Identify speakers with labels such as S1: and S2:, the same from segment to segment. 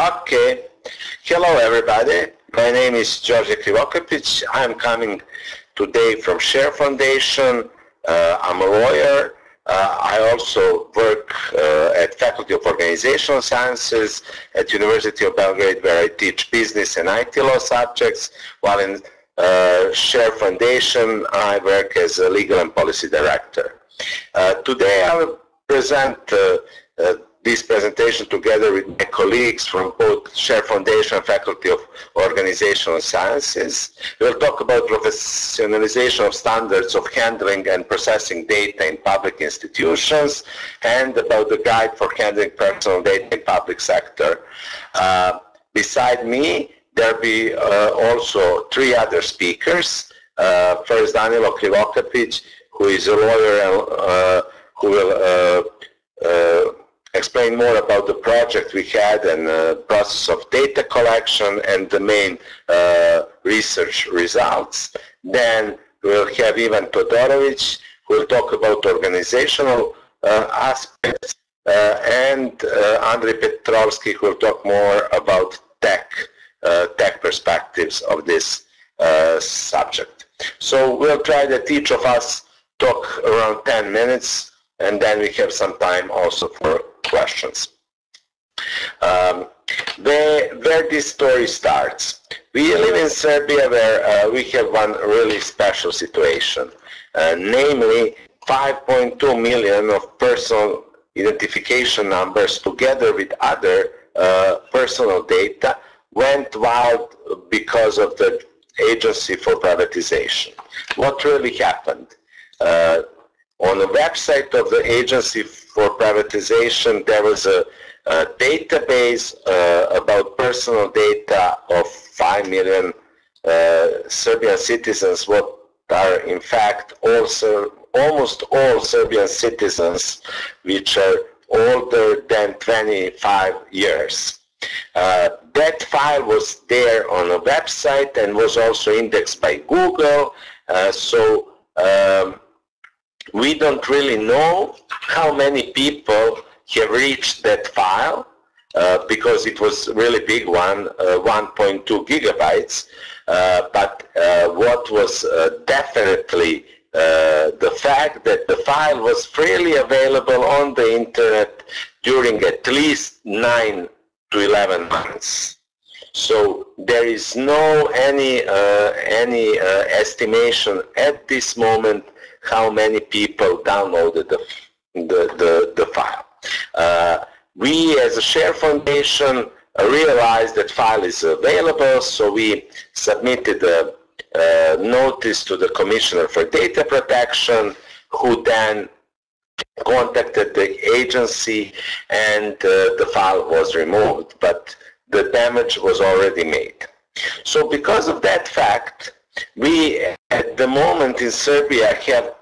S1: Okay. Hello, everybody. My name is Djordje Krivokapić. I'm coming today from Share Foundation. I'm a lawyer. I also work at Faculty of Organizational Sciences at University of Belgrade, where I teach business and IT law subjects, while in Share Foundation I work as a legal and policy director. Today I will present this presentation together with my colleagues from both Share Foundation and Faculty of Organizational Sciences. We'll talk about professionalization of standards of handling and processing data in public institutions and about the guide for handling personal data in public sector. Beside me, there'll be also three other speakers. First, Djordje Krivokapić, who is a lawyer who will explain more about the project we had and the process of data collection and the main research results. Then we'll have Ivan Todorović, who will talk about organizational aspects, and Andrej Petrovski, who will talk more about tech perspectives of this subject. So we'll try that each of us talk around 10 minutes, and then we have some time also for questions. Where this story starts. We live in Serbia, where we have one really special situation, namely 5.2 million of personal identification numbers together with other personal data went wild because of the Agency for Privatization. What really happened? On the website of the Agency for Privatization, there was a database about personal data of 5 million Serbian citizens, what are in fact also almost all Serbian citizens which are older than 25 years. That file was there on a website and was also indexed by Google, so we don't really know how many people have reached that file because it was a really big one, 1.2 gigabytes. But what was definitely the fact that the file was freely available on the internet during at least 9 to 11 months. So there is no any estimation at this moment how many people downloaded the file. We as a Share Foundation realized that file is available, so we submitted a notice to the Commissioner for Data Protection, who then contacted the agency, and the file was removed, but the damage was already made. So because of that fact, we at the moment in Serbia have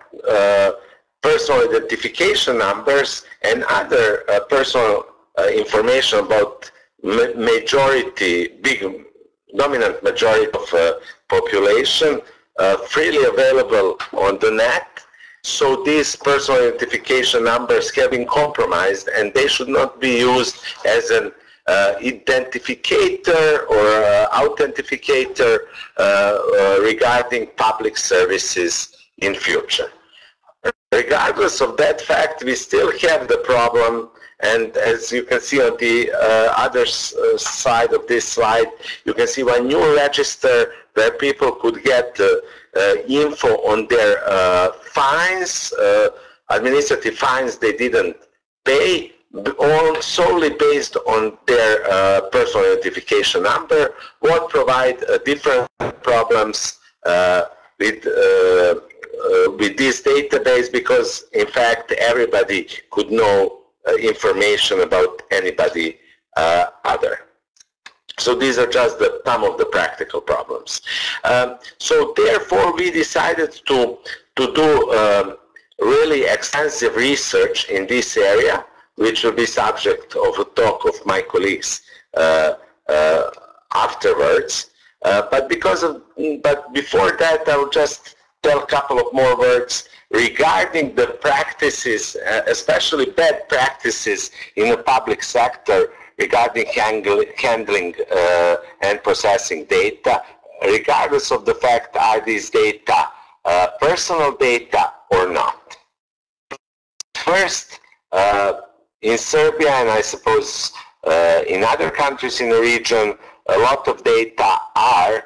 S1: personal identification numbers and other personal information about dominant majority of population freely available on the net. So these personal identification numbers have been compromised, and they should not be used as an identificator or authenticator regarding public services in future. Regardless of that fact, we still have the problem, and as you can see on the other side of this slide, you can see one new register where people could get info on their fines, administrative fines they didn't pay, all solely based on their personal identification number, what provide different problems with this database, because in fact everybody could know information about anybody other. So these are just some of the practical problems. So therefore we decided to do really extensive research in this area, which will be subject of a talk of my colleagues afterwards. But before that, I will just tell a couple of more words regarding the practices, especially bad practices in the public sector regarding handling and processing data, regardless of the fact are these data personal data or not. First, in Serbia, and I suppose in other countries in the region, a lot of data are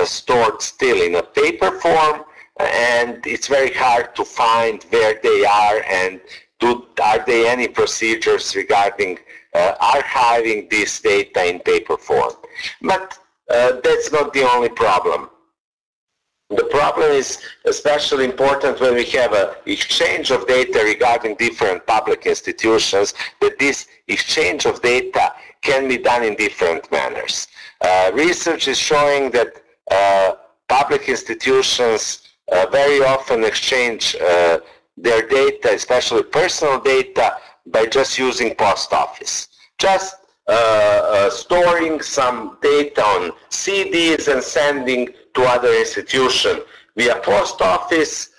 S1: stored still in a paper form, and it's very hard to find where they are and are there any procedures regarding archiving this data in paper form. But that's not the only problem. The problem is especially important when we have an exchange of data regarding different public institutions, that this exchange of data can be done in different manners. Research is showing that public institutions very often exchange their data, especially personal data, by just using post office. Just storing some data on CDs and sending to other institutions via post office,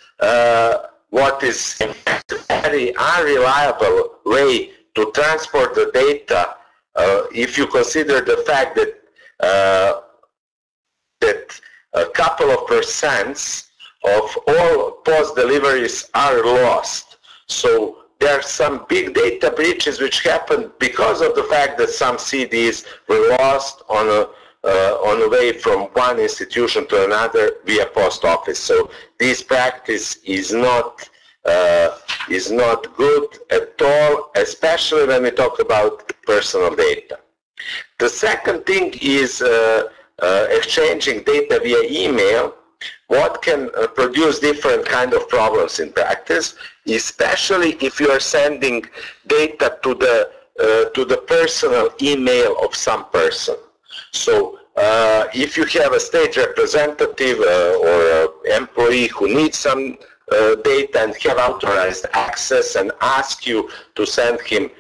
S1: what is a very unreliable way to transport the data if you consider the fact that a couple of percents of all post deliveries are lost. So there are some big data breaches which happen because of the fact that some CDs were lost on the way from one institution to another via post office. So this practice is not good at all, especially when we talk about personal data. The second thing is exchanging data via email. What can produce different kind of problems in practice, especially if you are sending data to the personal email of some person. So if you have a state representative or employee who needs some data and have authorized access and ask you to send him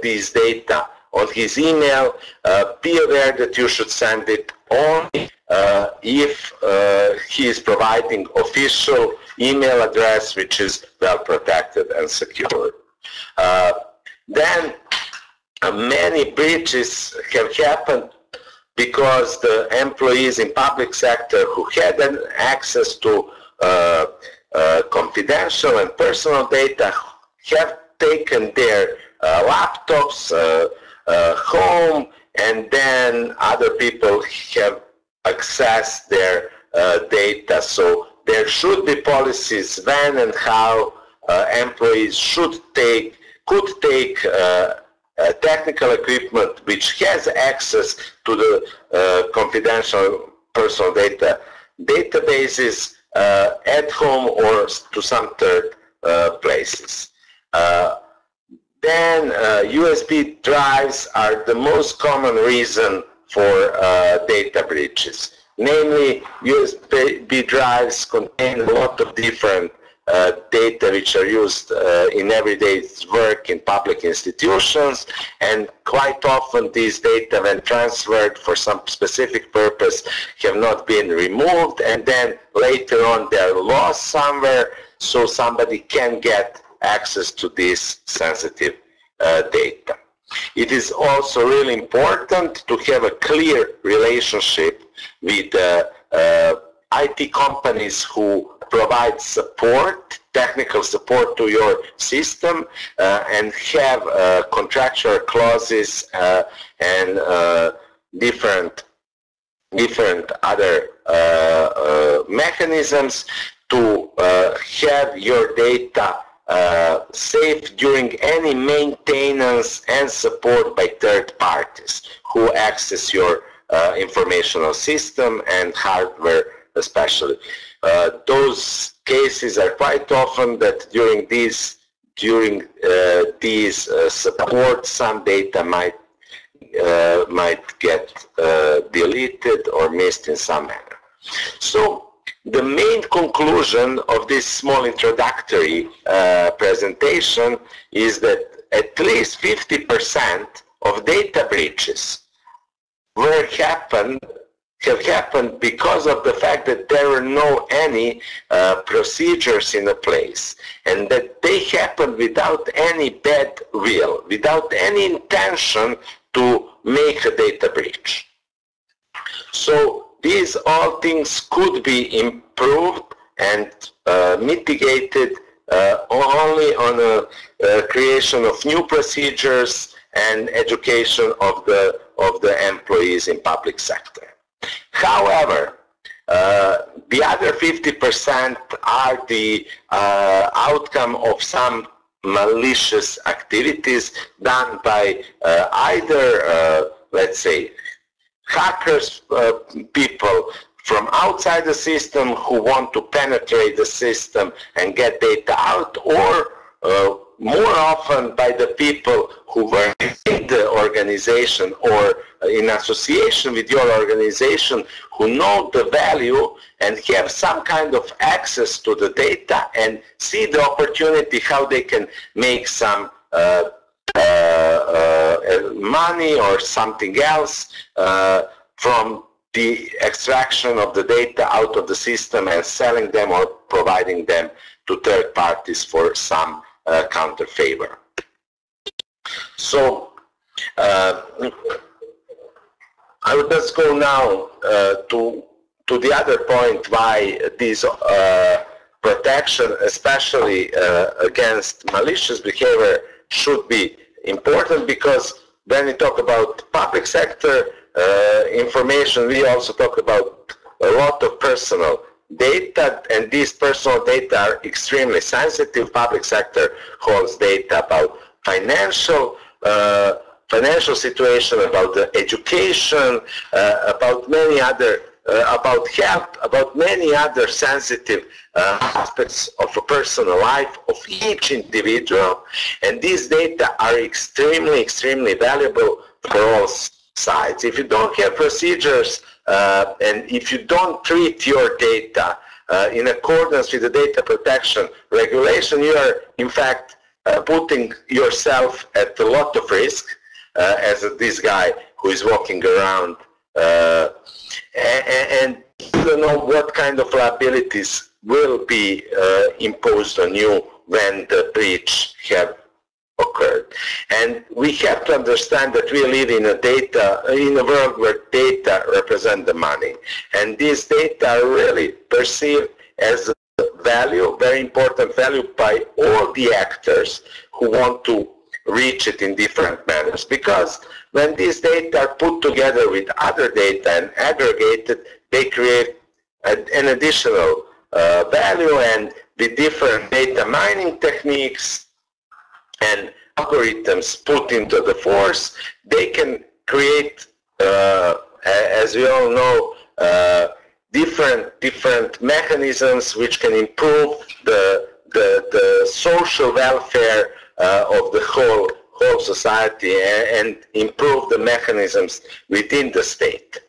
S1: these data on his email, be aware that you should send it only if he is providing official email address which is well protected and secure. Then many breaches have happened because the employees in public sector who had access to confidential and personal data have taken their laptops home, and then other people have accessed their data. So there should be policies when and how employees could take technical equipment which has access to the confidential personal data databases at home or to some third places. Then USB drives are the most common reason for data breaches. Namely, USB drives contain a lot of different data which are used in everyday work in public institutions, and quite often these data, when transferred for some specific purpose, have not been removed, and then later on they're lost somewhere, so somebody can get access to this sensitive data. It is also really important to have a clear relationship with IT companies who provide support, technical support to your system, and have contractual clauses and different other mechanisms to have your data safe during any maintenance and support by third parties who access your informational system and hardware especially. Those cases are quite often that during these support, some data might get deleted or missed in some manner. So the main conclusion of this small introductory presentation is that at least 50% of data breaches were happened have happened because of the fact that there were no any procedures in place, and that they happened without any bad will, without any intention to make a data breach. So these all things could be improved and mitigated only on a creation of new procedures and education of the employees in public sector. However, the other 50% are the outcome of some malicious activities done by either, let's say, hackers, people from outside the system who want to penetrate the system and get data out, or more often by the people who were in the organization or in association with your organization, who know the value and have some kind of access to the data and see the opportunity how they can make some money or something else from the extraction of the data out of the system and selling them or providing them to third parties for some counter favor. So I would just go now to the other point why this protection, especially against malicious behavior, should be important, because when we talk about public sector information, we also talk about a lot of personal data, and these personal data are extremely sensitive. Public sector holds data about financial situation, about the education, about many other, about health, about many other sensitive aspects of a personal life of each individual, and these data are extremely, extremely valuable for all sides. If you don't have procedures and if you don't treat your data in accordance with the data protection regulation, you are in fact putting yourself at a lot of risk, as this guy who is walking around and you don't know what kind of liabilities will be imposed on you when the breach have occurred. And we have to understand that we live in a world where data represent the money, and these data are really perceived as value, very important value, by all the actors who want to reach it in different manners. Because when these data are put together with other data and aggregated, they create an additional value, and with different data mining techniques and algorithms put into the force, they can create, as we all know, different mechanisms which can improve the social welfare of the whole society and improve the mechanisms within the state.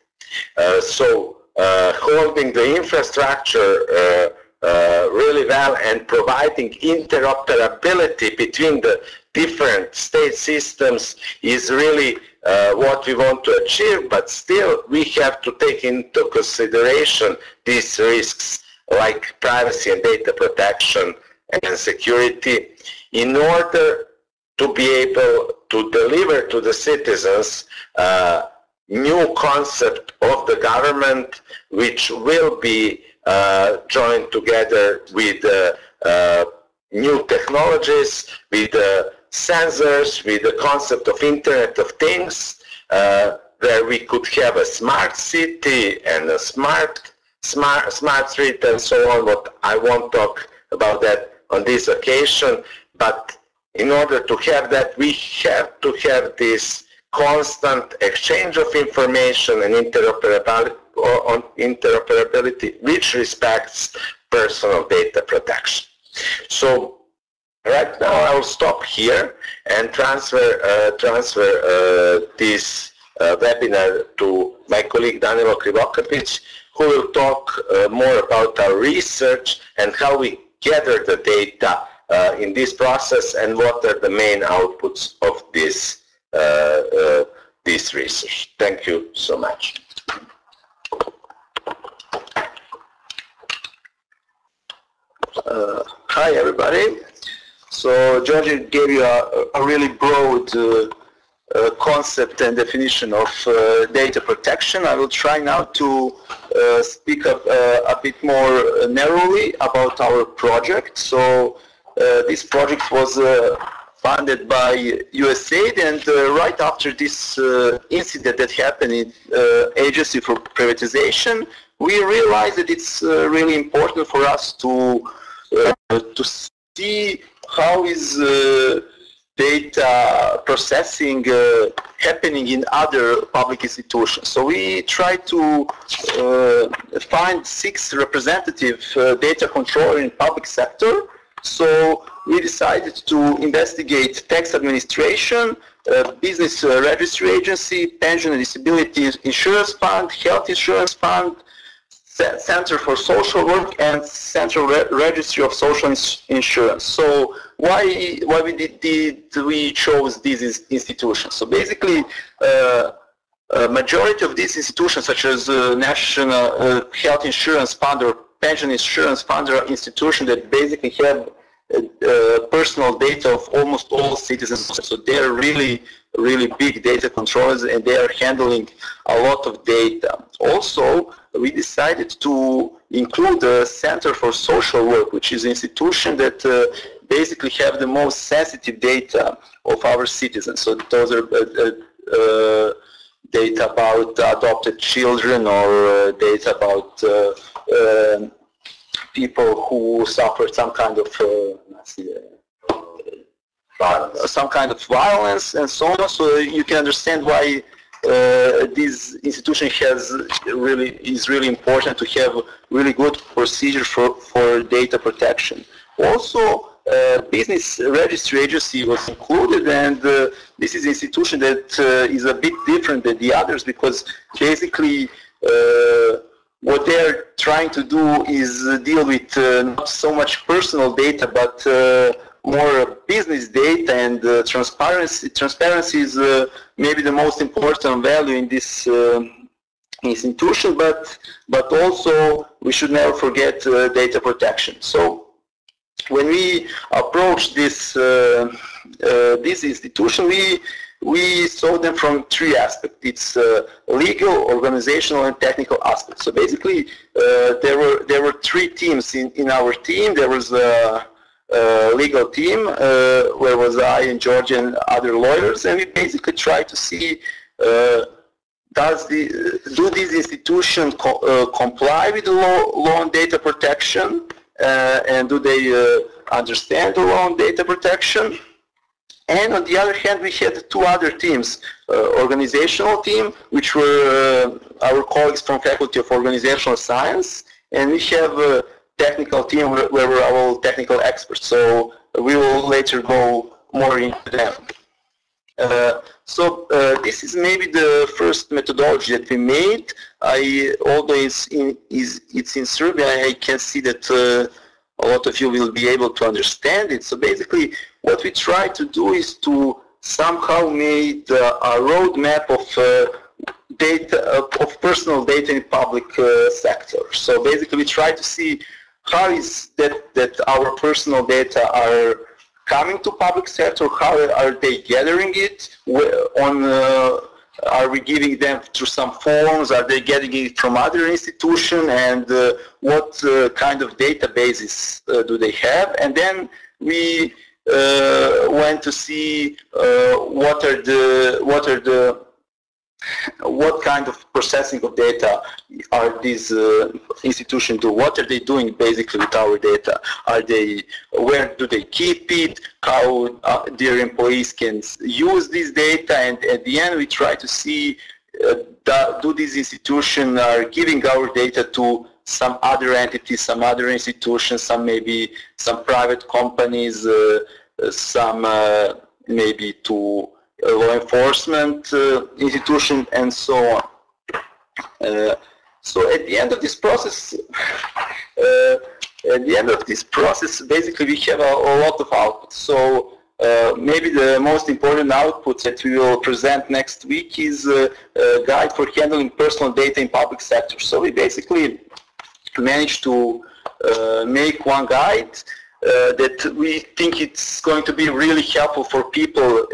S1: So holding the infrastructure really well and providing interoperability between the different state systems is really what we want to achieve, but still we have to take into consideration these risks like privacy and data protection and security in order to be able to deliver to the citizens new concept of the government, which will be joined together with new technologies, with sensors, with the concept of Internet of Things, where we could have a smart city and a smart street and so on. But I won't talk about that on this occasion. But in order to have that, we have to have this constant exchange of information and interoperability which respects personal data protection. So right now I will stop here and transfer this webinar to my colleague Djordje Krivokapić, who will talk more about our research and how we gather the data in this process and what are the main outputs of this research. Thank you so much.
S2: Hi everybody. So Djordje gave you a really broad concept and definition of data protection. I will try now to speak a bit more narrowly about our project. So this project was funded by USAID, and right after this incident that happened in Agency for Privatization, we realized that it's really important for us to see how is data processing happening in other public institutions. So we tried to find 6 representative data controllers in public sector. So we decided to investigate tax administration, business registry agency, pension and disability insurance fund, health insurance fund, Center for Social Work, and Central Registry of Social Insurance. So why we chose these institutions? So basically, a majority of these institutions, such as National Health Insurance Fund or Pension Insurance Fund, are institutions that basically have personal data of almost all citizens. So they're really big data controllers, and they are handling a lot of data. Also, we decided to include the Center for Social Work, which is an institution that basically have the most sensitive data of our citizens. So those are data about adopted children, or data about people who suffered some kind of violence and so on. So you can understand why this institution is really important to have really good procedure for data protection. Also, business registry agency was included, and this is an institution that is a bit different than the others, because basically what they're trying to do is deal with not so much personal data, but more business data, and transparency. Transparency is maybe the most important value in this institution, but also we should never forget data protection. So when we approach this this institution, we saw them from 3 aspects. It's legal, organizational, and technical aspects. So basically, there were 3 teams in our team. There was a legal team, where was I and Djordje and other lawyers, and we basically tried to see do these institutions comply with the law on data protection, and do they understand the law on data protection. And on the other hand, we had 2 other teams, organizational team, which were our colleagues from Faculty of Organizational Science, and we have a technical team where we're all technical experts. So we will later go more into them. So this is maybe the first methodology that we made. Although it's in Serbia, I can see that a lot of you will be able to understand it. So basically, what we try to do is to somehow make a roadmap of data, of personal data in public sector. So basically, we try to see how is that our personal data are coming to public sector, how are they gathering it, are we giving them through some forms, are they getting it from other institutions, and what kind of databases do they have. And then we went to see what kind of processing of data are these institutions do? What are they doing basically with our data? Where do they keep it? How their employees can use this data? And at the end, we try to see do these institutions are giving our data to some other entities, some other institutions, maybe some private companies, some maybe to law enforcement institution, and so on. So at the end of this process, basically we have a lot of outputs. So maybe the most important output that we will present next week is a guide for handling personal data in public sector. So we basically managed to make one guide that we think it's going to be really helpful for people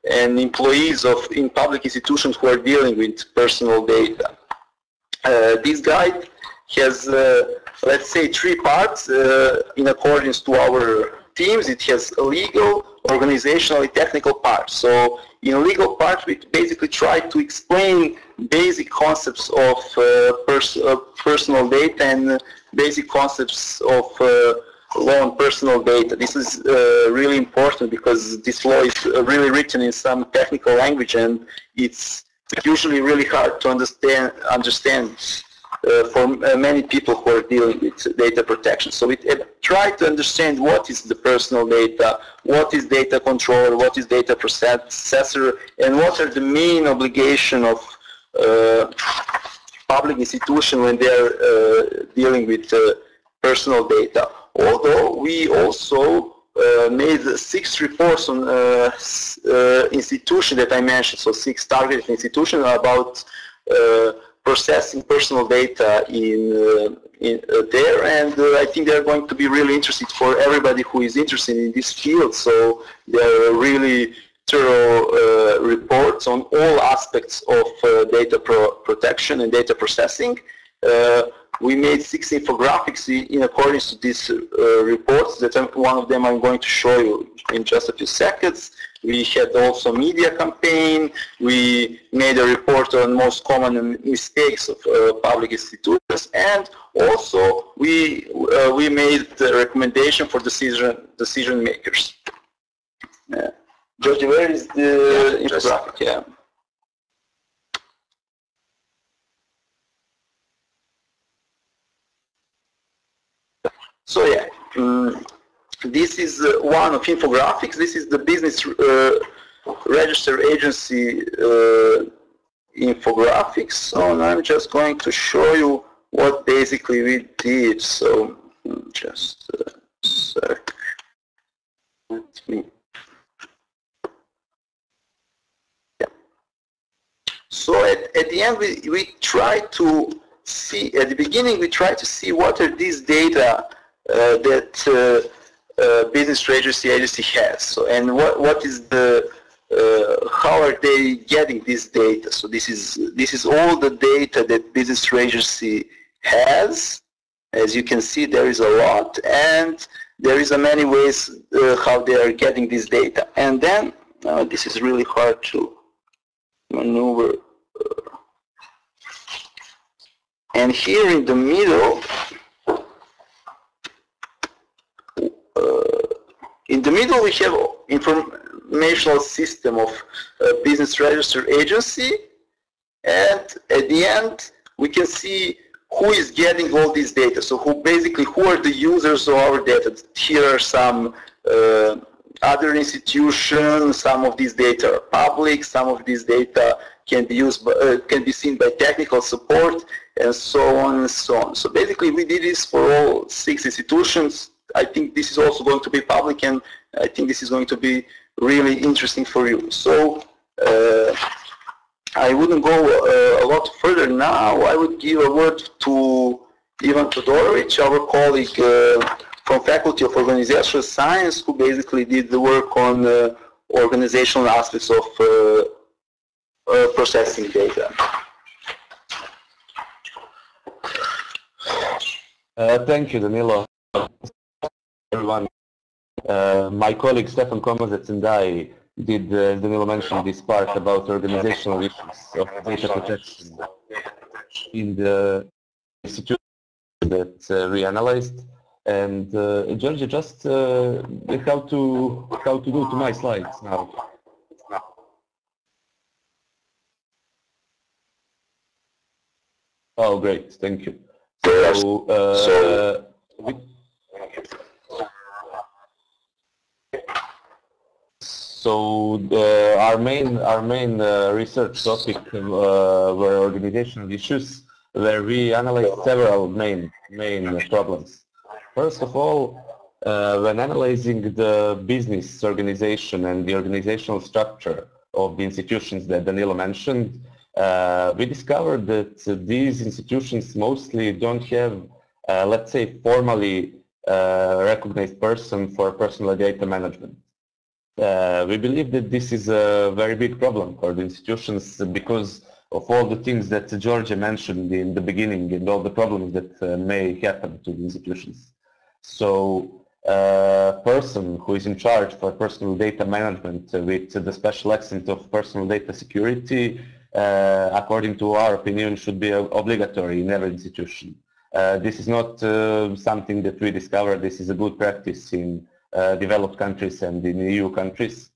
S2: and employees in public institutions who are dealing with personal data. This guide has, let's say, 3 parts in accordance to our teams. It has a legal, organizational, and technical part. So in legal part, we basically try to explain basic concepts of personal data and basic concepts of law on personal data. This is really important because this law is really written in some technical language, and it's usually really hard to understand for many people who are dealing with data protection. So we try to understand what is the personal data, what is data controller, what is data processor, and what are the main obligation of public institution when they are dealing with personal data. Although we also made 6 reports on institution that I mentioned, so 6 targeted institutions about processing personal data in there, and I think they're going to be really interested for everybody who is interested in this field. So they're really thorough reports on all aspects of data protection and data processing. We made 6 infographics in accordance to these reports. That one of them I'm going to show you in just a few seconds. We had also media campaign. We made a report on most common mistakes of public institutions, and also we made the recommendation for decision makers. Djordje, where is the infographic? Yeah. So yeah, this is one of infographics. This is the business register agency infographics. So I'm just going to show you what basically we did. So just a sec. Let me. Yeah. So at the end, we try to see, at the beginning, we try to see what are these data that business registry agency has. So, and what is the how are they getting this data? So this is all the data that business registry has. As you can see, there is a lot, and there is a many ways how they are getting this data. And then this is really hard to maneuver. And here in the middle. In the middle, we have informational system of business register agency, and at the end, we can see who is getting all this data. So who are the users of our data? Here are some other institutions. Some of these data are public. Some of these data can be used, can be seen by technical support, and so on and so on. So basically, we did this for all 6 institutions. I think this is also going to be public, and I think this is going to be really interesting for you. So I wouldn't go a lot further now. I would give a word to Ivan Todorovic, our colleague from Faculty of Organizational Science, who basically did the work on organizational aspects of processing data.
S3: Thank you, Danilo. Everyone, my colleague Stefan Komazec and I did, as Danilo mentioned, this part about organizational issues of data protection in the institution that we analyzed. And Djordje, just how to go to my slides now. Oh, great, thank you. So our main research topic were organizational issues, where we analyzed several main problems. First of all, when analyzing the business organization and the organizational structure of the institutions that Danilo mentioned, we discovered that these institutions mostly don't have, let's say, formally recognized person for personal data management. We believe that this is a very big problem for the institutions because of all the things that Djordje mentioned in the beginning and all the problems that may happen to the institutions. So a person who is in charge for personal data management with the special accent of personal data security, according to our opinion, should be obligatory in every institution. This is not something that we discovered. This is a good practice in developed countries and in EU countries.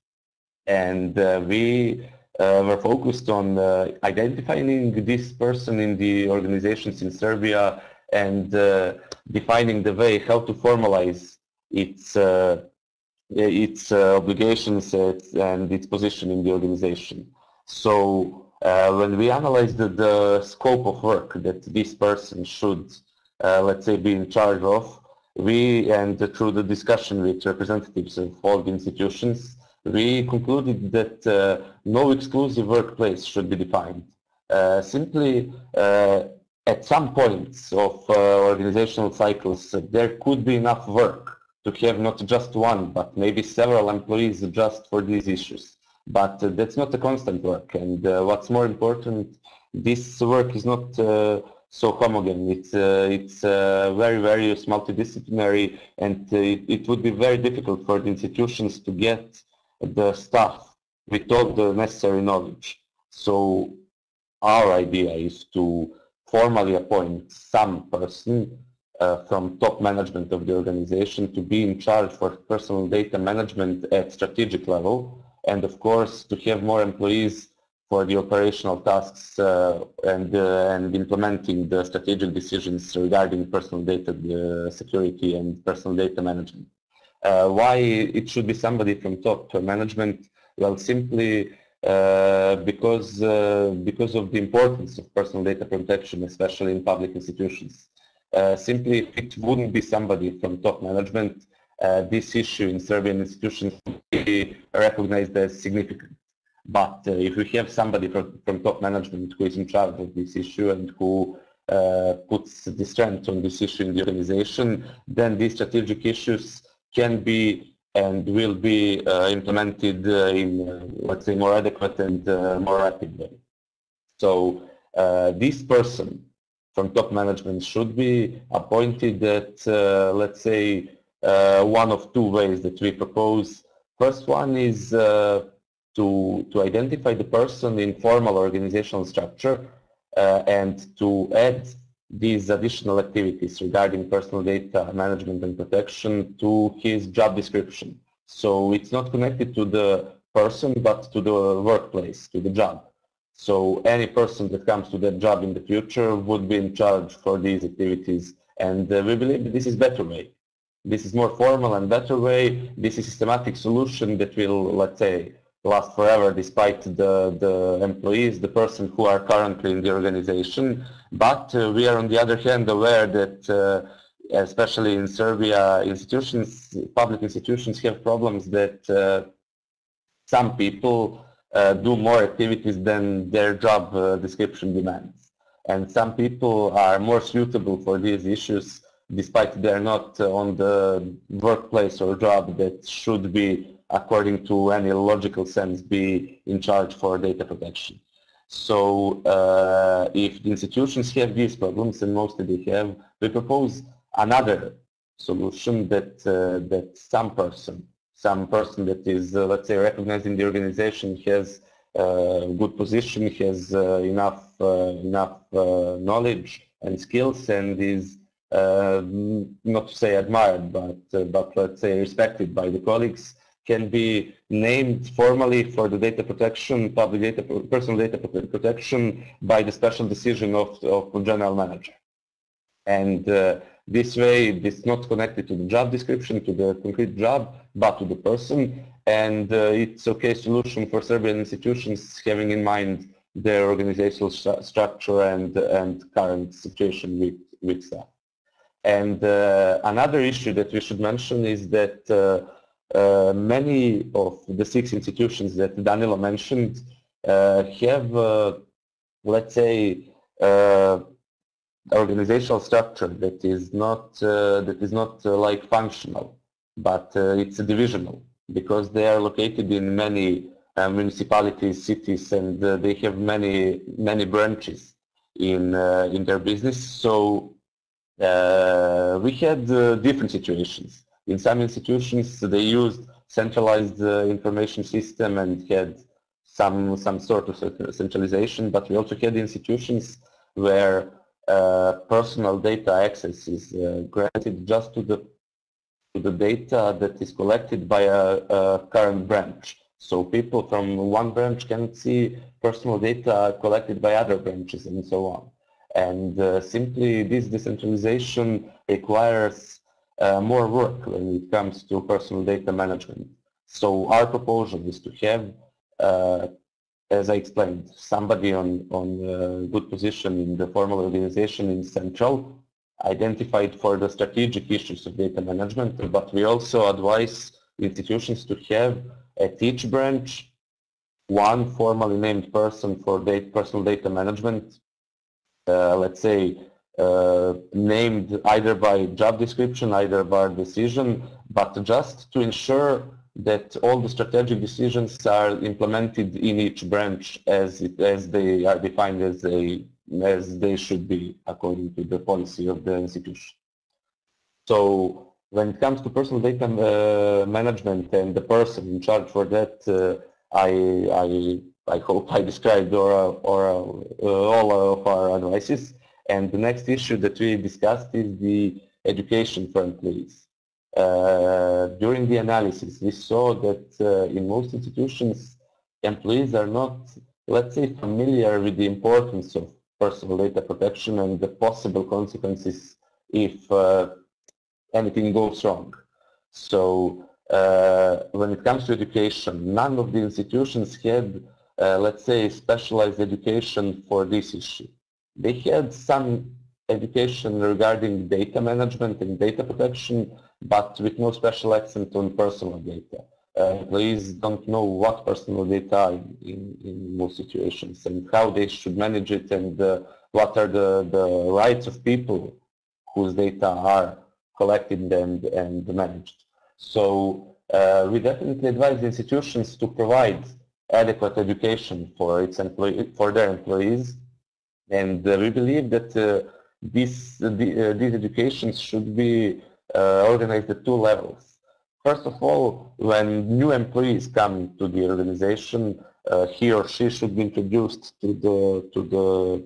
S3: And we were focused on identifying this person in the organizations in Serbia and defining the way how to formalize its obligations and its position in the organization. So when we analyzed the scope of work that this person should, let's say, be in charge of, and through the discussion with representatives of all the institutions, we concluded that no exclusive workplace should be defined. Simply, at some points of organizational cycles, there could be enough work to have not just one, but maybe several employees just for these issues. But that's not a constant work. And what's more important, this work is not so homogeneous. It's very various, multidisciplinary, and it would be very difficult for the institutions to get the staff with all the necessary knowledge. So our idea is to formally appoint some person from top management of the organization to be in charge for personal data management at strategic level, and of course to have more employees for the operational tasks and implementing the strategic decisions regarding personal data security and personal data management. Why it should be somebody from top management? Well, simply because of the importance of personal data protection, especially in public institutions. Simply, if it wouldn't be somebody from top management, this issue in Serbian institutions would be recognized as significant. But if we have somebody from top management who is in charge of this issue and who puts the strength on this issue in the organization, then these strategic issues can be and will be implemented in, let's say, more adequate and more rapid way. So this person from top management should be appointed at, let's say, one of two ways that we propose. First one is to identify the person in formal organizational structure and to add these additional activities regarding personal data management and protection to his job description. So it's not connected to the person, but to the workplace, to the job. So any person that comes to that job in the future would be in charge for these activities. And we believe that this is a better way. This is more formal and better way. This is a systematic solution that will, let's say, last forever despite the employees, the person who are currently in the organization. But we are on the other hand aware that especially in Serbia, public institutions have problems that some people do more activities than their job description demands. And some people are more suitable for these issues despite they're not on the workplace or job that should be, according to any logical sense, be in charge for data protection. So if the institutions have these problems, and mostly they have, we propose another solution that some person that is, let's say, recognized in the organization, has a good position, has enough knowledge and skills, and is not to say admired, but let's say respected by the colleagues, can be named formally for the data protection, personal data protection by the special decision of general manager. And this way, it's not connected to the job description, to the concrete job, but to the person. And it's okay solution for Serbian institutions, having in mind their organizational structure and current situation with staff. And another issue that we should mention is that many of the 6 institutions that Danilo mentioned have, let's say, organizational structure that is not like functional, but it's divisional, because they are located in many municipalities, cities, and they have many branches in their business. So we had different situations. In some institutions, they used centralized information system and had some sort of centralization, but we also had institutions where personal data access is granted just to the data that is collected by a current branch. So people from one branch can see personal data collected by other branches and so on. And simply this decentralization requires more work when it comes to personal data management. So our proposal is to have, as I explained, somebody on a good position in the formal organization in central, identified for the strategic issues of data management, but we also advise institutions to have at each branch one formally named person for personal data management, let's say named either by job description, either by decision, but just to ensure that all the strategic decisions are implemented in each branch as they are defined as they should be according to the policy of the institution. So when it comes to personal data management and the person in charge for that, I hope I described all of our advices. And the next issue that we discussed is the education for employees. During the analysis, we saw that in most institutions, employees are not, let's say, familiar with the importance of personal data protection and the possible consequences if anything goes wrong. So when it comes to education, none of the institutions had, let's say, specialized education for this issue. They had some education regarding data management and data protection, but with no special accent on personal data. Employees don't know what personal data are in most situations and how they should manage it, and what are the rights of people whose data are collected and managed. So we definitely advise the institutions to provide adequate education for their employees, and we believe that these educations should be organized at two levels. First of all, when new employees come to the organization, he or she should be introduced to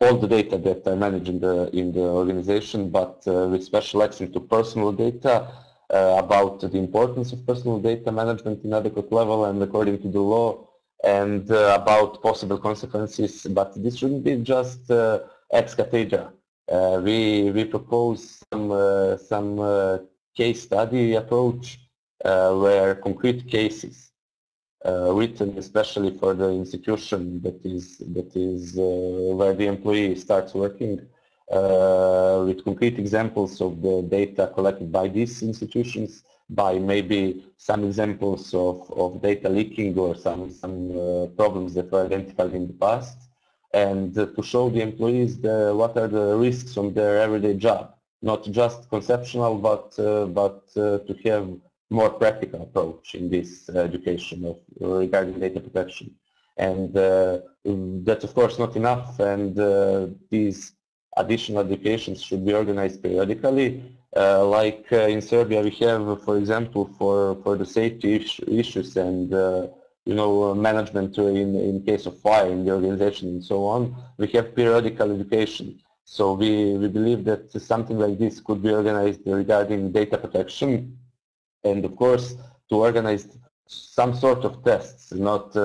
S3: all the data that are managed in the organization, but with special accent to personal data, about the importance of personal data management in adequate level and according to the law, and about possible consequences. But this shouldn't be just ex cathedra. We propose some case study approach where concrete cases written especially for the institution that is where the employee starts working, with concrete examples of the data collected by these institutions, by maybe some examples of data leaking or some problems that were identified in the past, and to show the employees what are the risks on their everyday job, not just conceptual, but to have more practical approach in this education regarding data protection. And that's of course not enough, and these additional educations should be organized periodically. Like in Serbia, we have, for example, for the safety issues and management in case of fire in the organization and so on, we have periodical education. So we believe that something like this could be organized regarding data protection, and of course to organize some sort of tests, not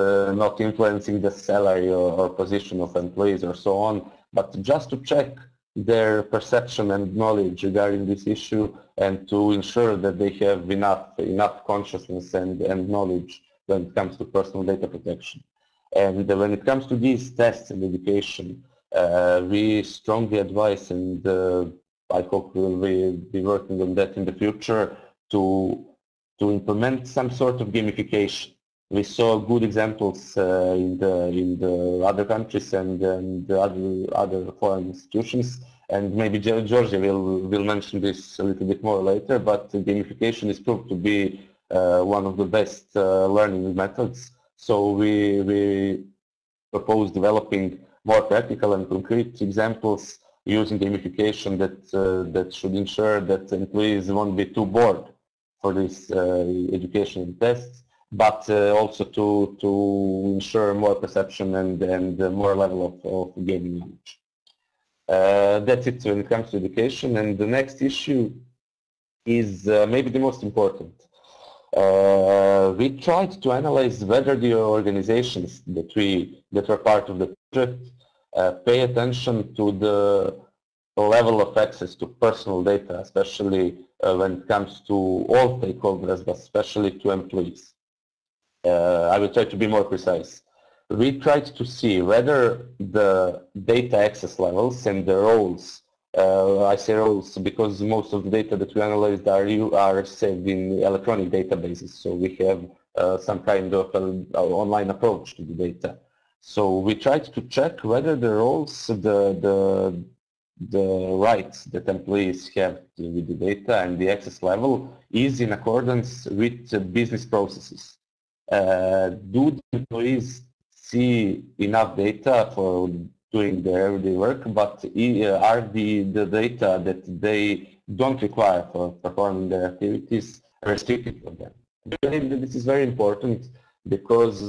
S3: influencing the salary or position of employees or so on, but just to check their perception and knowledge regarding this issue, and to ensure that they have enough consciousness and knowledge when it comes to personal data protection. And when it comes to these tests and education, we strongly advise, and I hope we will be working on that in the future, to implement some sort of gamification. We saw good examples in the other countries and the other foreign institutions, and maybe Djordje will mention this a little bit more later. But gamification is proved to be one of the best learning methods. So we propose developing more practical and concrete examples using gamification that should ensure that employees won't be too bored for these educational tests, but also to ensure more perception and more level of gaining knowledge. That's it when it comes to education. And the next issue is maybe the most important. We tried to analyze whether the organizations that were part of the project pay attention to the level of access to personal data, especially when it comes to all stakeholders, but especially to employees. I will try to be more precise. We tried to see whether the data access levels and the roles, I say roles because most of the data that we analyzed are saved in electronic databases, so we have some kind of online approach to the data. So we tried to check whether the roles, the rights that employees have with the data and the access level is in accordance with business processes. Do the employees see enough data for doing their everyday work, but are the data that they don't require for performing their activities restricted for them? I believe that this is very important because,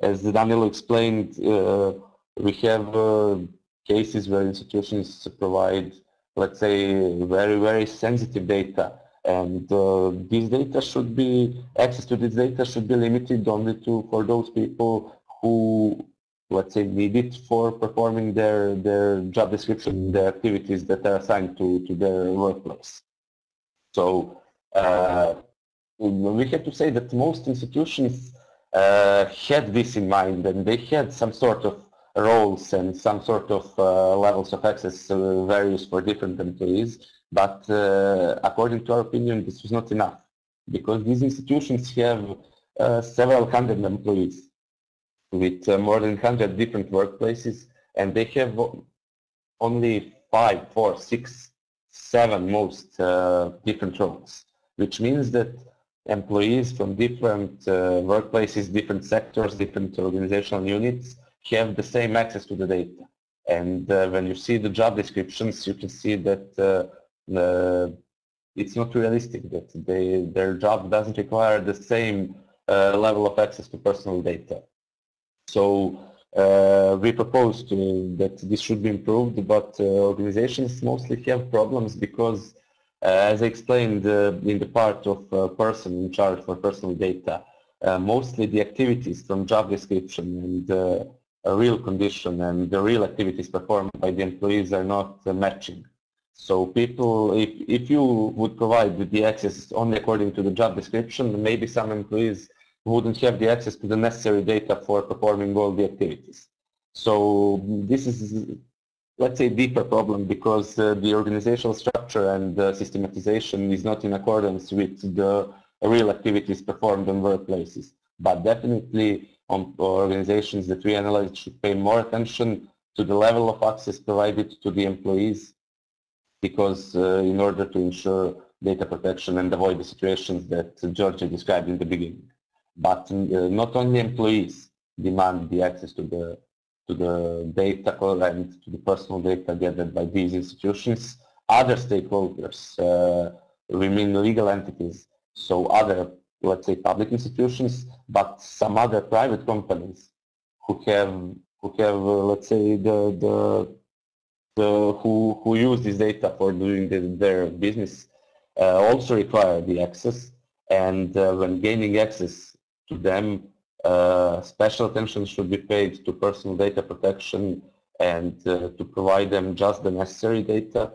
S3: as Danilo explained, we have cases where institutions provide, let's say, very, very sensitive data, and this data should be, access to this data should be limited only for those people who, let's say, need it for performing their job description, their activities that are assigned to their workplace. So we have to say that most institutions had this in mind, and they had some sort of roles and some sort of levels of access various for different employees, but according to our opinion, this was not enough, because these institutions have several hundred employees with more than 100 different workplaces, and they have only 5, 4, 6, 7 most different roles, which means that employees from different workplaces, different sectors, different organizational units have the same access to the data. And when you see the job descriptions, you can see that it's not realistic, that their job doesn't require the same level of access to personal data. So we proposed that this should be improved, but organizations mostly have problems because, as I explained in the part of person in charge for personal data, mostly the activities from job description and a real condition and the real activities performed by the employees are not matching. So people, if you would provide the access only according to the job description, maybe some employees wouldn't have the access to the necessary data for performing all the activities. So this is, let's say, a deeper problem, because the organizational structure and systematization is not in accordance with the real activities performed on workplaces. But definitely organizations that we analyzed should pay more attention to the level of access provided to the employees, because in order to ensure data protection and avoid the situations that Djordje described in the beginning. But not only employees demand the access to the data and to the personal data gathered by these institutions, other stakeholders, we mean legal entities, so other, let's say, public institutions, but some other private companies who have let's say, who use this data for doing their business also require the access, and when gaining access to them, special attention should be paid to personal data protection and to provide them just the necessary data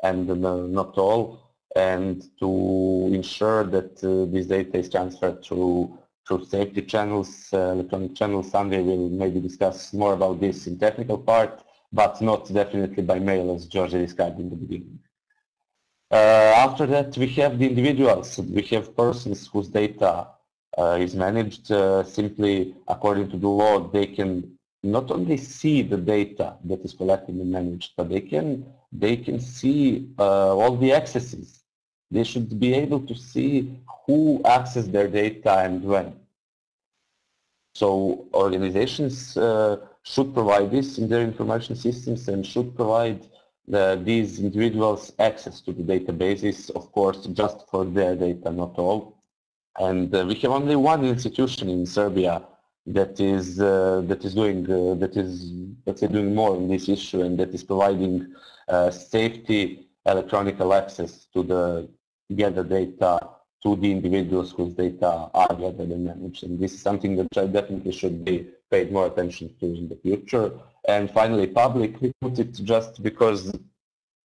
S3: and not all, and to ensure that this data is transferred through safety channels, electronic channels. Andre will maybe discuss more about this in technical part, but not definitely by mail, as Djordje described in the beginning. After that, we have the individuals. We have persons whose data is managed, simply according to the law, they can not only see the data that is collected and managed, but they can see all the accesses. They should be able to see who accessed their data and when. So organizations should provide this in their information systems and should provide these individuals access to the databases, of course, just for their data, not all. And we have only one institution in Serbia that is doing let's say doing more on this issue, and that is providing safety electronic access to the gathered data to the individuals whose data are gathered and managed. And this is something that definitely should be paid more attention to in the future. And finally, public, we put it just because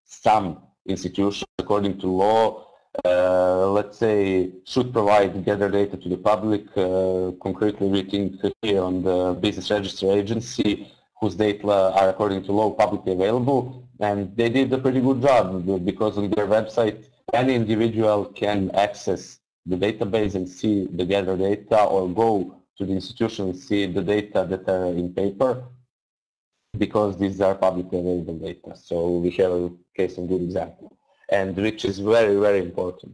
S3: some institutions, according to law, let's say, should provide gathered data to the public. Concretely, we think here on the Business Register Agency, whose data are, according to law, publicly available. And they did a pretty good job, because on their website, any individual can access the database and see the gathered data, or go to the institution and see the data that are in paper, because these are publicly available data. So we have a case and good example, and which is very, very important.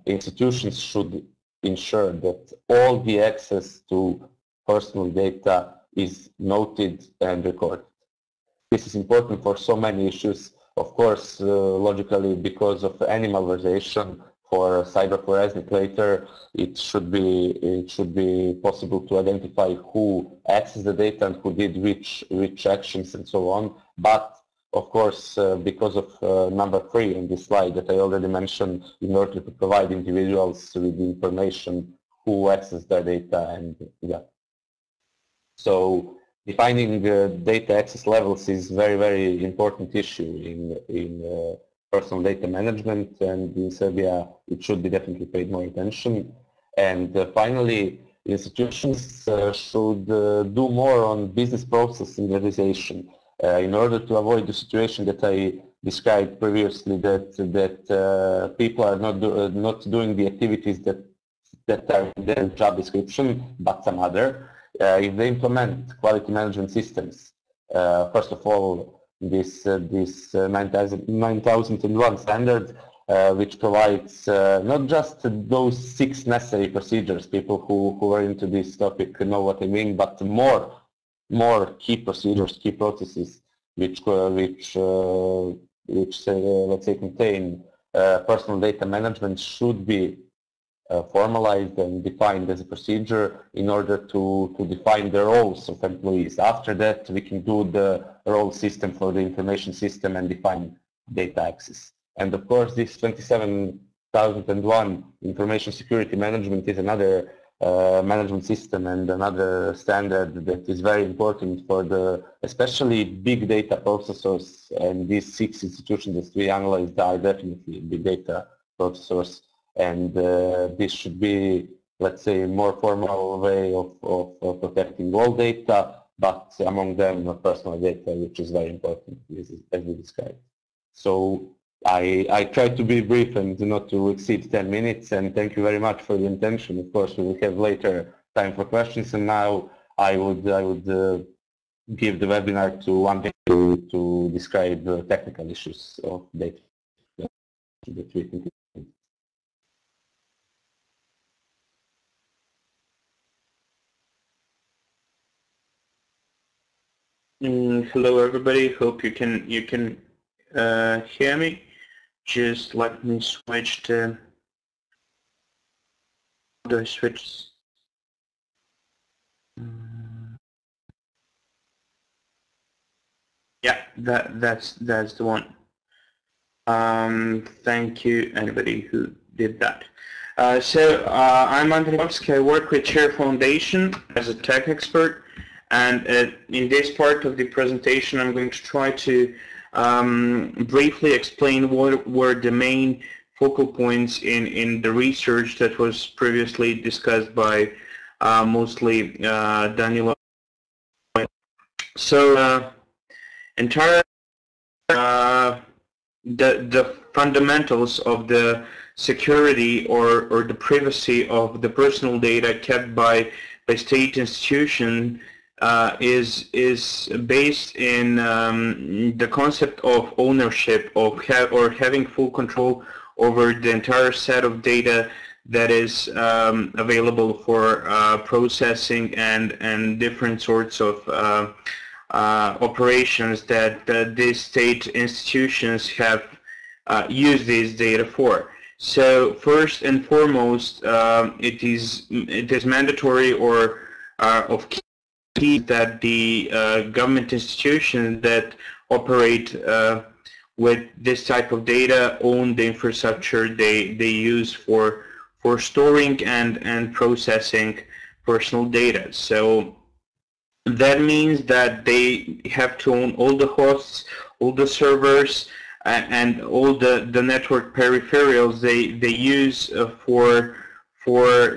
S3: Institutions should ensure that all the access to personal data is noted and recorded. This is important for so many issues. Of course, logically, because of any malversation for cyber forensic later, it should be possible to identify who accessed the data and who did which actions and so on. But of course, because of number 3 on this slide that I already mentioned, in order to provide individuals with the information who accessed their data, and yeah. So defining data access levels is very, very important issue in personal data management, and in Serbia it should be definitely paid more attention. And finally, institutions should do more on business process standardization in order to avoid the situation that I described previously, that people are not doing the activities that are in their job description, but some other. If they implement quality management systems, first of all, this 9001 standard, which provides not just those 6 necessary procedures. People who are into this topic know what I mean, but more key procedures, key processes, which let's say contain personal data management, should be formalized and defined as a procedure in order to define the roles of employees. After that, we can do the role system for the information system and define data access. And of course, this 27001 information security management is another management system and another standard that is very important for the especially big data processors, and these 6 institutions that we analyzed are definitely big data processors. And this should be, let's say, a more formal way of protecting all data, but among them personal data, which is very important, as we described. So I try to be brief and not to exceed 10 minutes, and thank you very much for the attention. Of course, we will have later time for questions, and now I would give the webinar to Andrej to describe technical issues of data that we can.
S4: Hello everybody, hope you can hear me. Just let me switch to, how do I switch? Yeah, that's the one. Thank you anybody who did that. So I'm Andrej, I work with Share Foundation as a tech expert. And in this part of the presentation, I'm going to try to briefly explain what were the main focal points in the research that was previously discussed by mostly Daniel. So the fundamentals of the security or the privacy of the personal data kept by state institution is based in the concept of ownership or having full control over the entire set of data that is available for processing and different sorts of operations that these state institutions have used these data for. So first and foremost, it is mandatory or of key that the government institutions that operate with this type of data own the infrastructure they use for storing and processing personal data. So that means that they have to own all the hosts, all the servers, and all the network peripherals they use for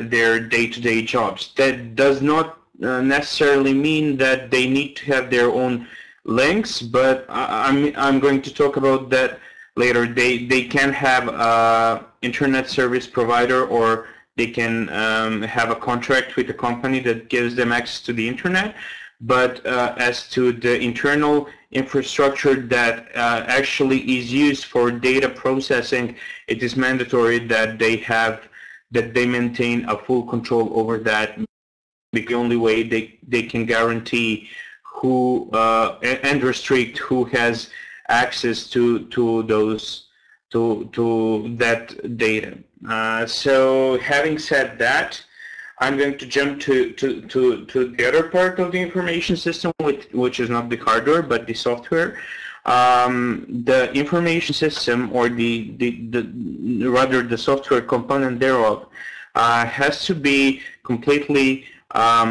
S4: their day-to-day jobs. That does not necessarily mean that they need to have their own links, but I'm going to talk about that later. They can have an internet service provider, or they can have a contract with a company that gives them access to the internet. But as to the internal infrastructure that actually is used for data processing, it is mandatory that they maintain a full control over that. The only way they can guarantee who and restrict who has access to that data. So having said that, I'm going to jump to the other part of the information system, which is not the hardware but the software. The information system, or rather the software component thereof, has to be completely. I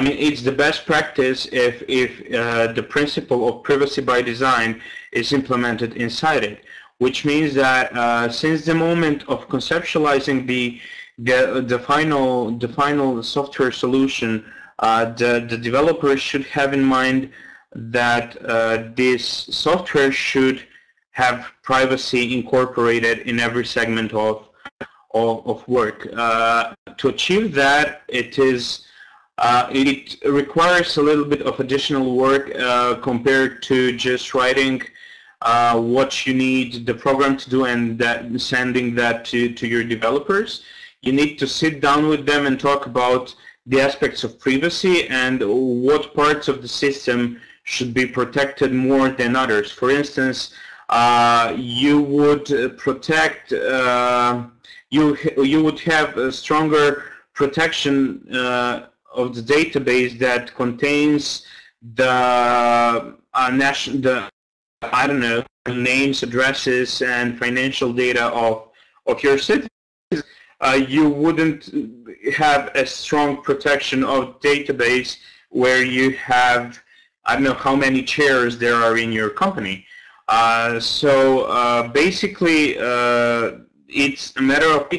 S4: mean, it's the best practice if the principle of privacy by design is implemented inside it, which means that since the moment of conceptualizing the final software solution, the developers should have in mind that this software should have privacy incorporated in every segment of work. To achieve that, it requires a little bit of additional work compared to just writing what you need the program to do and sending that to your developers. You need to sit down with them and talk about the aspects of privacy and what parts of the system should be protected more than others. For instance, you would protect, you would have a stronger protection of the database that contains the I don't know, names, addresses, and financial data of your citizens. You wouldn't have a strong protection of database where you have, I don't know how many chairs there are in your company. So basically, it's a matter of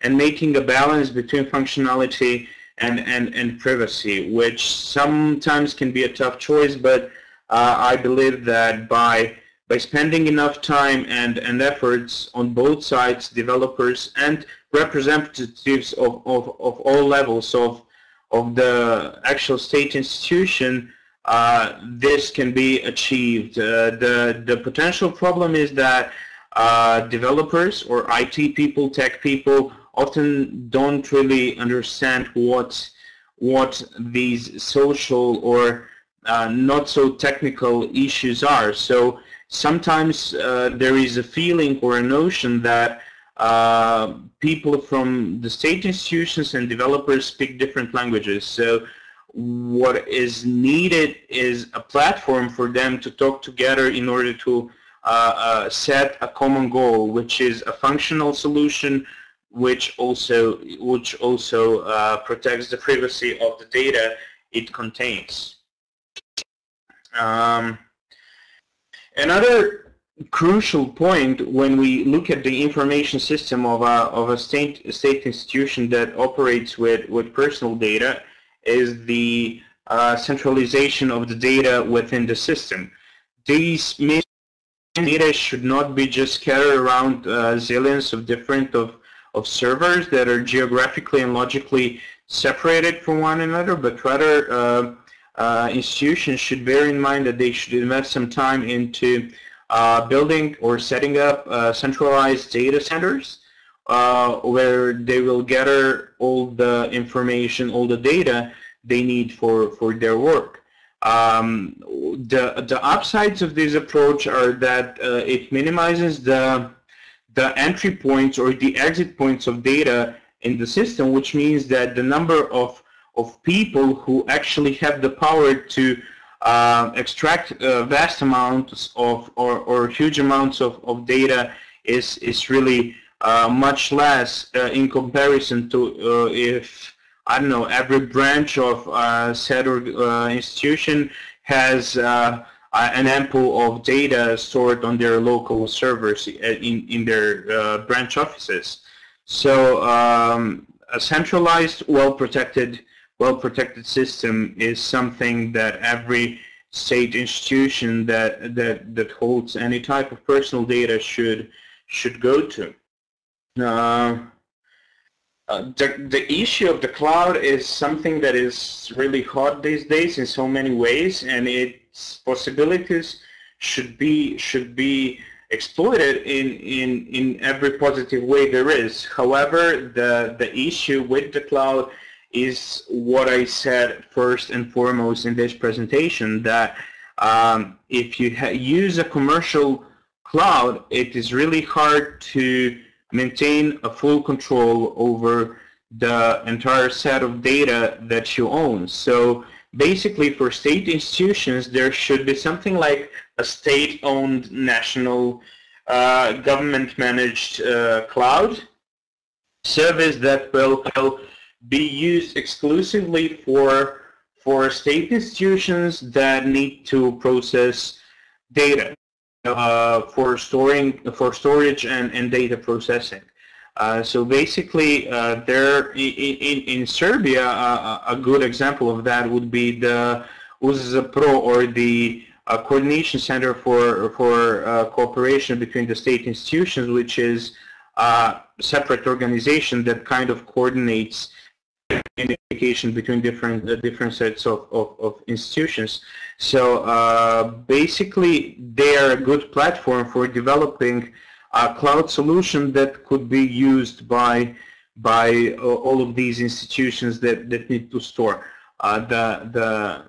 S4: making a balance between functionality and privacy, which sometimes can be a tough choice, but I believe that by spending enough time and efforts on both sides, developers and representatives of all levels of the actual state institution, this can be achieved. The potential problem is that developers or IT people, tech people, often don't really understand what these social or not so technical issues are. So sometimes there is a feeling or a notion that people from the state institutions and developers speak different languages. So what is needed is a platform for them to talk together in order to set a common goal, which is a functional solution, which also protects the privacy of the data it contains. Another crucial point when we look at the information system of a state institution that operates with personal data is the centralization of the data within the system. These data should not be just scattered around zillions of different of servers that are geographically and logically separated from one another, but rather institutions should bear in mind that they should invest some time into building or setting up centralized data centers where they will gather all the information, all the data they need for their work. The upsides of this approach are that it minimizes the entry points or the exit points of data in the system, which means that the number of people who actually have the power to extract vast amounts of or huge amounts of data is really much less in comparison to if, I don't know, every branch of said institution has an ample of data stored on their local servers in their branch offices. So a centralized, well-protected system is something that every state institution that holds any type of personal data should go to. The issue of the cloud is something that is really hot these days in so many ways, and its possibilities should be exploited in every positive way there is. However, the issue with the cloud is what I said first and foremost in this presentation, that if you use a commercial cloud, it is really hard to maintain a full control over the entire set of data that you own. So basically, for state institutions, there should be something like a state-owned national government-managed cloud service that will be used exclusively for state institutions that need to process data. For storage and data processing. So basically, there in Serbia, a good example of that would be the UZPRO, or the Coordination Center for Cooperation between the state institutions, which is a separate organization that kind of coordinates communication between different sets of institutions. So basically, they are a good platform for developing a cloud solution that could be used by all of these institutions that need to store the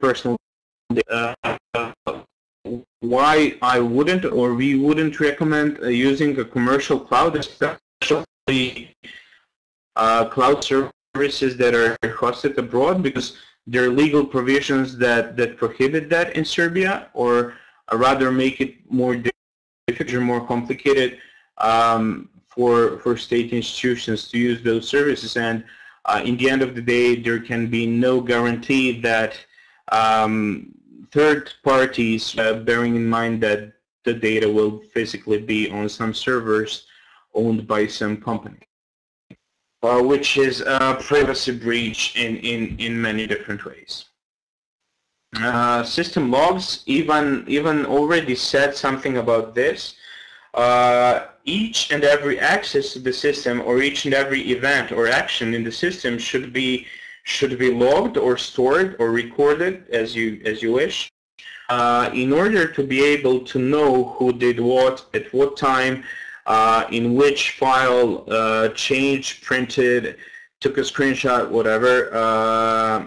S4: personal data. Why I wouldn't, or we wouldn't recommend using a commercial cloud, especially cloud services that are hosted abroad, because there are legal provisions that prohibit that in Serbia, or rather make it more difficult or more complicated for state institutions to use those services. And in the end of the day, there can be no guarantee that third parties, bearing in mind that the data will physically be on some servers owned by some company. Which is a privacy breach in many different ways. System logs even already said something about this. Each and every access to the system, or each and every event or action in the system should be logged or stored or recorded as you wish, in order to be able to know who did what at what time, in which file, changed, printed, took a screenshot, whatever.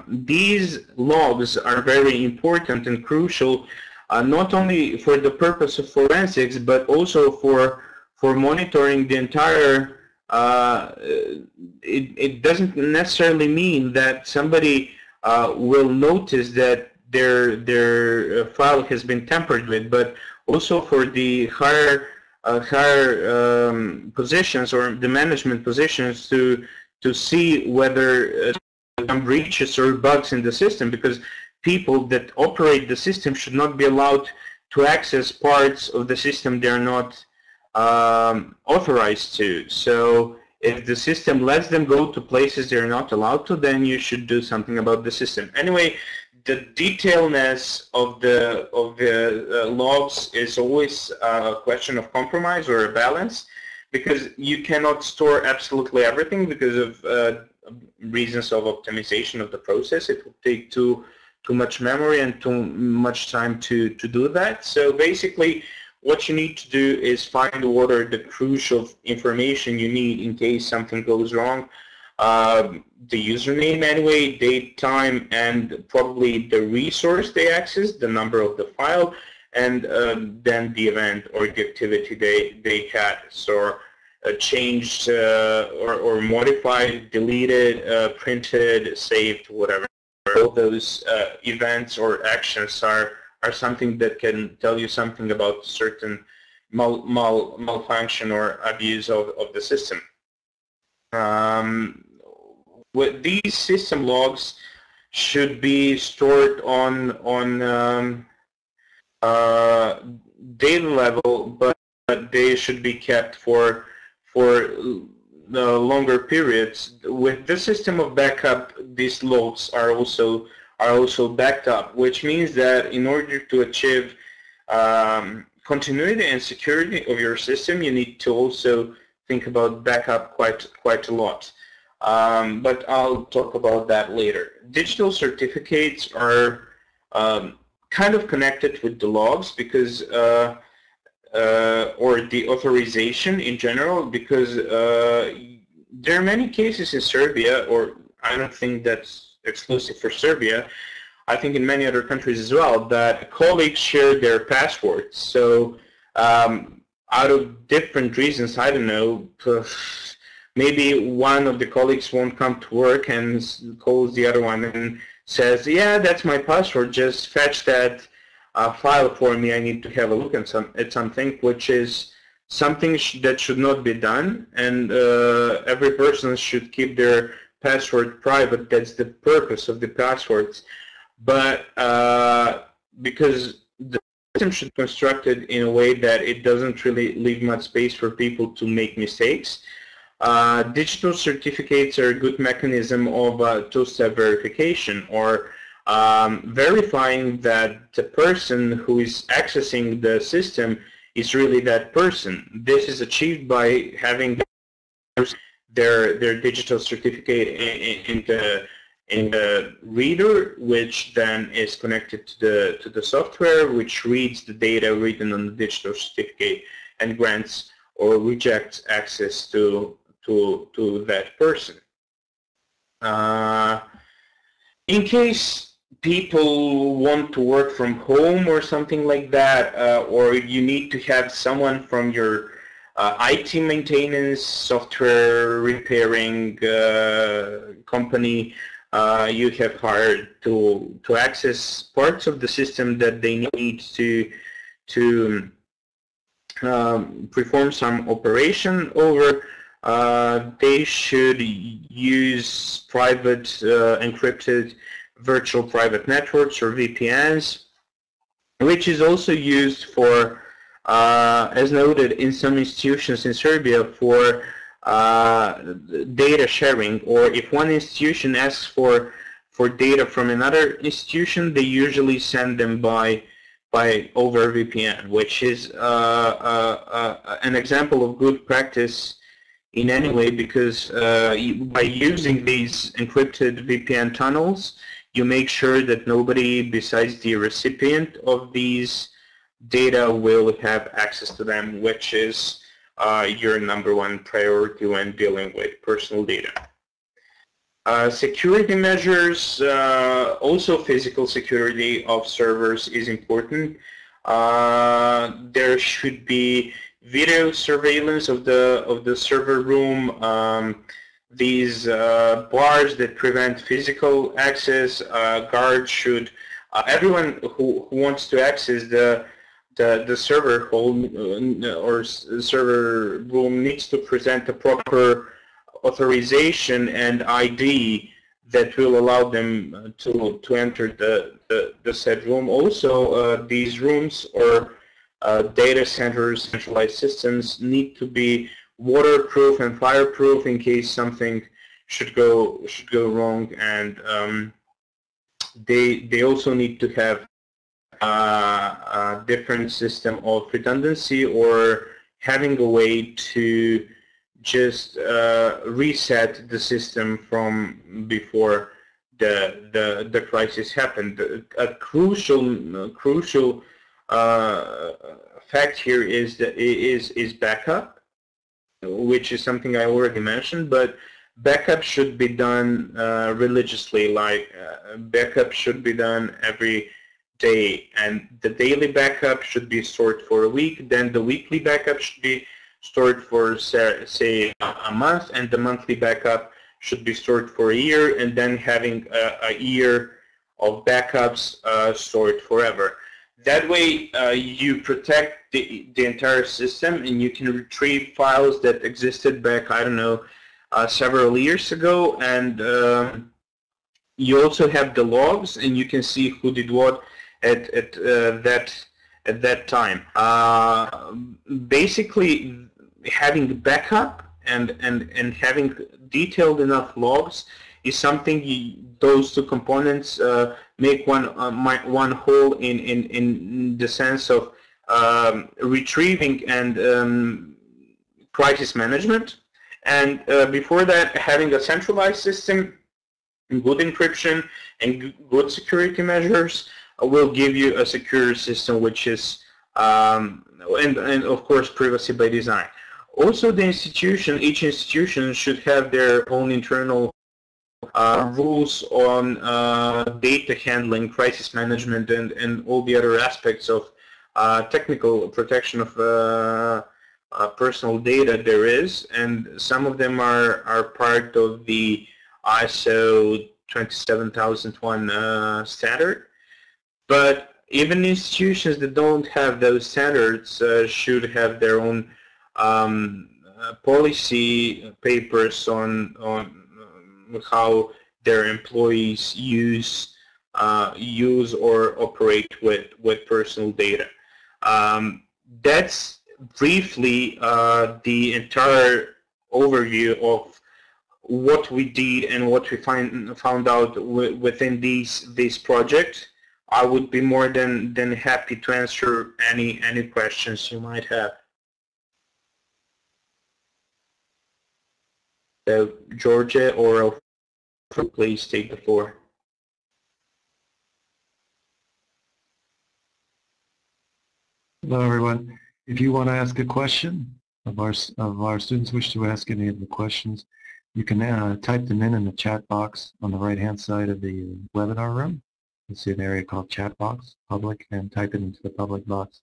S4: These logs are very important and crucial, not only for the purpose of forensics, but also for monitoring the entire. It doesn't necessarily mean that somebody will notice that their file has been tampered with, but also for the higher positions or the management positions to see whether some breaches or bugs in the system, because people that operate the system should not be allowed to access parts of the system they're not authorized to. So if the system lets them go to places they're not allowed to, then you should do something about the system. Anyway, the detailness of the logs is always a question of compromise or a balance, because you cannot store absolutely everything because of reasons of optimization of the process. It will take too much memory and too much time to do that. So basically, what you need to do is find order the crucial information you need in case something goes wrong. The username anyway, date, time, and probably the resource they access, the number of the file, and then the event or the activity they had. So changed or modified, deleted, printed, saved, whatever. All those events or actions are something that can tell you something about certain malfunction or abuse of the system. With these system logs should be stored on daily level, but they should be kept for longer periods. With the system of backup, these logs are also backed up, which means that in order to achieve continuity and security of your system, you need to also think about backup quite a lot. But I'll talk about that later. Digital certificates are kind of connected with the logs because or the authorization in general, because there are many cases in Serbia, or I don't think that's exclusive for Serbia, I think in many other countries as well, that colleagues share their passwords. So out of different reasons, I don't know, maybe one of the colleagues won't come to work and calls the other one and says, yeah, that's my password, just fetch that file for me, I need to have a look at something, which is something that should not be done, and every person should keep their password private. That's the purpose of the passwords. But because the system should be constructed in a way that it doesn't really leave much space for people to make mistakes, digital certificates are a good mechanism of two-step verification, or verifying that the person who is accessing the system is really that person. This is achieved by having their digital certificate in the reader, which then is connected to the software, which reads the data written on the digital certificate and grants or rejects access to that person. In case people want to work from home or something like that, or you need to have someone from your IT maintenance, software repairing company you have hired to access parts of the system that they need to perform some operation over, they should use private encrypted virtual private networks or VPNs, which is also used for, as noted in some institutions in Serbia, for data sharing, or if one institution asks for data from another institution, they usually send them by over VPN, which is an example of good practice in any way, because by using these encrypted VPN tunnels, you make sure that nobody besides the recipient of these data will have access to them, which is your #1 priority when dealing with personal data. Security measures, also physical security of servers is important. There should be video surveillance of the server room. These bars that prevent physical access, guards should, everyone who wants to access the server home or server room needs to present a proper authorization and ID that will allow them to enter the said room. Also, these rooms or data centers, centralized systems need to be waterproof and fireproof in case something should go wrong, and they also need to have a different system of redundancy, or having a way to just reset the system from before the crisis happened. A crucial fact here is backup, which is something I already mentioned, but backup should be done religiously. Like backup should be done every day, and the daily backup should be stored for a week. Then the weekly backup should be stored for, say, a month, and the monthly backup should be stored for a year, and then having a year of backups stored forever. That way you protect the entire system, and you can retrieve files that existed back, I don't know, several years ago, and you also have the logs, and you can see who did what at that time. Basically, having backup and having detailed enough logs is something those two components make one whole in the sense of retrieving and crisis management. And before that, having a centralized system, good encryption, and good security measures will give you a secure system, which is and of course privacy by design. Also, the institution, each institution should have their own internal rules on data handling, crisis management, and all the other aspects of technical protection of personal data there is, and some of them are part of the ISO 27001 standard. But even institutions that don't have those standards should have their own policy papers on how their employees use or operate with personal data. That's briefly the entire overview of what we did and what we found out within these projects. I would be more than happy to answer any questions you might have. So, Djordje or please take the floor.
S5: Hello, everyone. If you want to ask a question, of our students wish to ask any of the questions, you can type them in the chat box on the right-hand side of the webinar room. You'll see an area called chat box, public, and type it into the public box.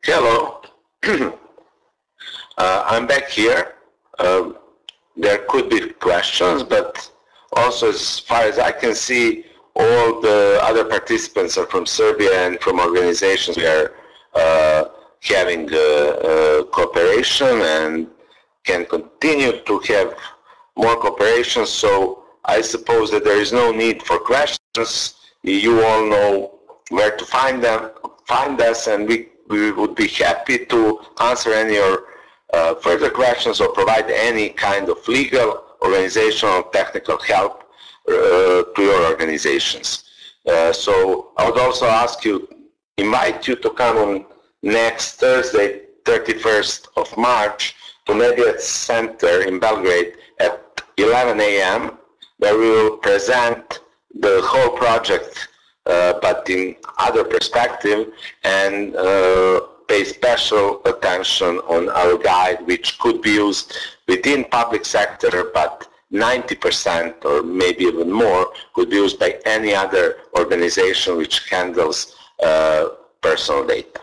S1: Hello, I'm back here. There could be questions, but also as far as I can see, all the other participants are from Serbia and from organizations we are having cooperation and can continue to have more cooperation. So I suppose that there is no need for questions. You all know where to find us, and we would be happy to answer any or further questions or provide any kind of legal, organizational, technical help to your organizations. So I would also invite you to come on next Thursday, 31st of March, to Media Center in Belgrade at 11 a.m., where we will present the whole project but in other perspective, and pay special attention on our guide, which could be used within public sector, but 90% or maybe even more could be used by any other organization which handles personal data.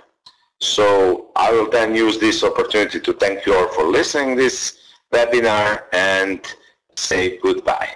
S1: So I will then use this opportunity to thank you all for listening this webinar and say goodbye.